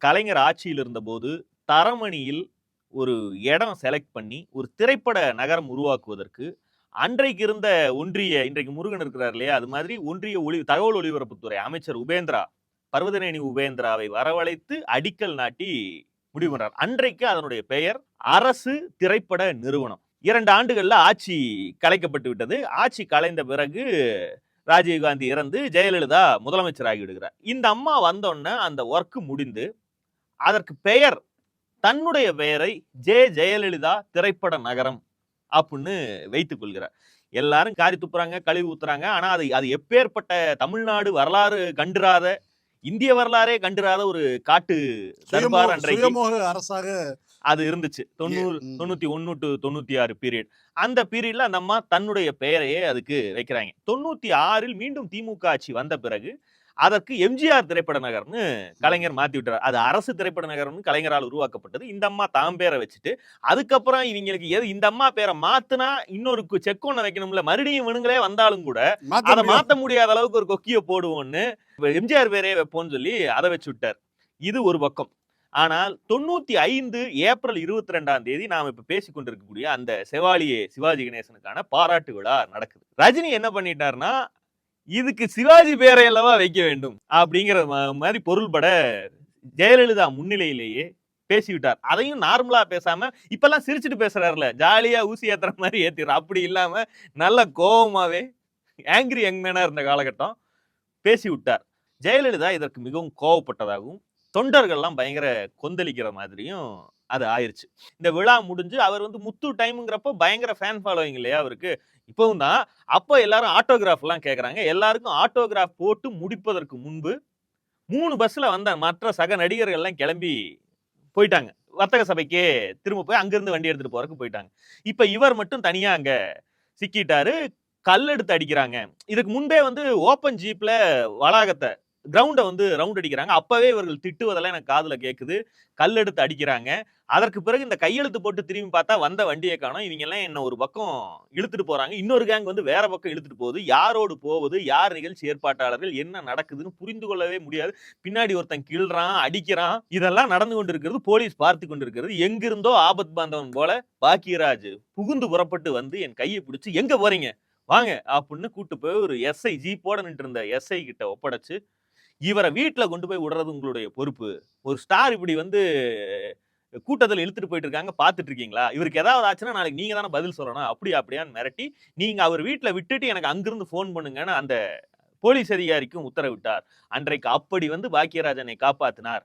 கலைஞர் ஆட்சியில் இருந்தபோது தரமணியில் ஒரு இடம் செலக்ட் பண்ணி ஒரு திரைப்பட நகரம் உருவாக்குவதற்கு அன்றைக்கு இருந்த இன்றைக்கு முருகன் இருக்கிறார் இல்லையா, அது மாதிரி ஒன்றிய தகவல் ஒலிபரப்புத்துறை அமைச்சர் உபேந்திரா, பர்வதநேனி உபேந்திராவை வரவழைத்து அடிக்கல் நாட்டி முடிவு பண்றார். அன்றைக்கு அதனுடைய பெயர் அரசு திரைப்பட நிறுவனம். 2 ஆண்டுகள்ல ஆட்சி கலைக்கப்பட்டு விட்டது. ஆட்சி கலைந்த பிறகு ராஜீவ்காந்தி இறந்து ஜெயலலிதா முதலமைச்சர் ஆகிவிடுகிறார். இந்த அம்மா வந்தோடனே அந்த ஒர்க் முடிந்து அதற்கு பெயர் தன்னுடைய பெயரை ஜெயலலிதா திரைப்பட நகரம் அப்படின்னு வைத்துக் கொள்கிறார். எல்லாரும் காரி துப்புறாங்க, கழுவி ஊத்துறாங்க. ஆனா அது எப்பேற்பட்ட தமிழ்நாடு வரலாறு கண்டிராத, இந்திய வரலாறே கண்டிராத ஒரு காட்டு தர்பார் அன்றைக்கு அரசாக அது இருந்துச்சு. 91 டு 96 பீரியட். அந்த பீரியட்ல அந்த அம்மா தன்னுடைய பெயரையே அதுக்கு வைக்கிறாங்க. 96ல் மீண்டும் திமுக ஆட்சி வந்த பிறகு அதற்கு எம்ஜிஆர் திரைப்பட நகர்னு கலைஞர் மாத்தி விட்டார். அது அரசு திரைப்பட நகரம்னு கலைஞரால் உருவாக்கப்பட்டது. இந்த அம்மா தாம் பேரை வச்சுட்டு அதுக்கப்புறம் இவங்களுக்கு இந்த அம்மா பேரை மாத்தினா இன்னொரு செக் ஒண்ணு வைக்கணும்ல, மறுபடியும் இவனுங்களே வந்தாலும் கூட அதை மாத்த முடியாத அளவுக்கு ஒரு கொக்கிய போடுவோம்னு எம்ஜிஆர் பேரே வைப்போம்னு சொல்லி அதை வச்சு விட்டார். இது ஒரு பக்கம். ஆனால் 95 ஏப்ரல் 22ஆம் தேதி நாம் இப்ப பேசிக் கொண்டிருக்கக்கூடிய அந்த செவாலியே சிவாஜி கணேசனுக்கான பாராட்டு விழா நடக்குது. ரஜினி என்ன பண்ணிட்டாருன்னா, இதுக்கு சிவாஜி பேரை அல்லவா வைக்க வேண்டும் அப்படிங்கிற மாதிரி பொருள்பட ஜெயலலிதா முன்னிலையிலேயே பேசிவிட்டார். அதையும் நார்மலா பேசாம இப்பெல்லாம் சிரிச்சுட்டு பேசுறாருல, ஜாலியா ஊசி ஏத்துற மாதிரி ஏத்திடுற, அப்படி இல்லாம நல்ல கோபமாவே ஆங்கிரி யங்மேனா இருந்த காலகட்டம் பேசி விட்டார். ஜெயலலிதா இதற்கு மிகவும் கோவப்பட்டதாகவும் தொண்டர்கள்லாம் பயங்கர கொந்தளிக்கிற மாதிரியும் அது ஆயிருச்சு. இந்த விழா முடிஞ்சு அவர் முத்து டைம்ங்கிறப்ப பயங்கர ஃபேன் ஃபாலோயிங் இல்லையா அவருக்கு. இப்பவும் தான். அப்ப எல்லாரும் ஆட்டோகிராஃப் எல்லாம் கேட்கறாங்க. எல்லாருக்கும் ஆட்டோகிராஃப் போட்டு முடிப்பதற்கு முன்பு 3 பஸ்ல வந்த மற்ற சக நடிகர்கள் எல்லாம் கிளம்பி போயிட்டாங்க. வர்த்தக சபைக்கே திரும்ப போய் அங்கிருந்து வண்டி எடுத்துட்டு போறதுக்கு போயிட்டாங்க. இப்ப இவர் மட்டும் தனியா அங்க சிக்கிட்டாரு. கல் எடுத்து அடிக்கிறாங்க. இதுக்கு முன்பே ஓப்பன் ஜீப்ல வளாகத்தை கிரவுண்ட ரவுண்ட் அடிக்கிறாங்க. அப்பவே இவர்கள் திட்டுவதெல்லாம் எனக்கு காதுல கேக்குது. கல் எடுத்து அடிக்கிறாங்க. அதற்கு பிறகு இந்த கையெழுத்து போட்டு திரும்பி பார்த்தா வந்த வண்டியை காணோம். இவங்க எல்லாம் என்ன ஒரு பக்கம் இழுத்துட்டு போறாங்க, இன்னொரு கேங் வேற பக்கம் இழுத்துட்டு போகுது. யாரோடு போவது, யார் நிகழ்ச்சி ஏற்பாட்டாளர்கள், என்ன நடக்குதுன்னு புரிந்து கொள்ளவே முடியாது. பின்னாடி ஒருத்தன் கிள்றான், அடிக்கிறான். இதெல்லாம் நடந்து கொண்டிருக்கிறது. போலீஸ் பார்த்து கொண்டிருக்கிறது. எங்கிருந்தோ ஆபத் பாந்தவன் போல பாக்கியராஜ் புகுந்து புறப்பட்டு என் கையை பிடிச்சு எங்க போறீங்க வாங்க அப்படின்னு கூட்டு போய் ஒரு எஸ்ஐ ஜீப்போட நின்று இருந்த எஸ்ஐ கிட்ட ஒப்படைச்சு, இவரை வீட்டுல கொண்டு போய் விடுறது உங்களுடைய பொறுப்பு. ஒரு ஸ்டார் இப்படி கூட்டத்தில் இழுத்துட்டு போயிட்டு இருக்காங்க, பாத்துட்டு இருக்கீங்களா? இவருக்கு ஏதாவது ஆச்சுன்னா நாளைக்கு நீங்க தானே பதில் சொல்லணும். அப்படியான்னு மிரட்டி நீங்க அவர் வீட்டுல விட்டுட்டு எனக்கு அங்கிருந்து போன் பண்ணுங்கன்னு அந்த போலீஸ் அதிகாரிக்கும் உத்தரவிட்டார். அன்றைக்கு அப்படி பாக்கியராஜனை காப்பாத்தினார்.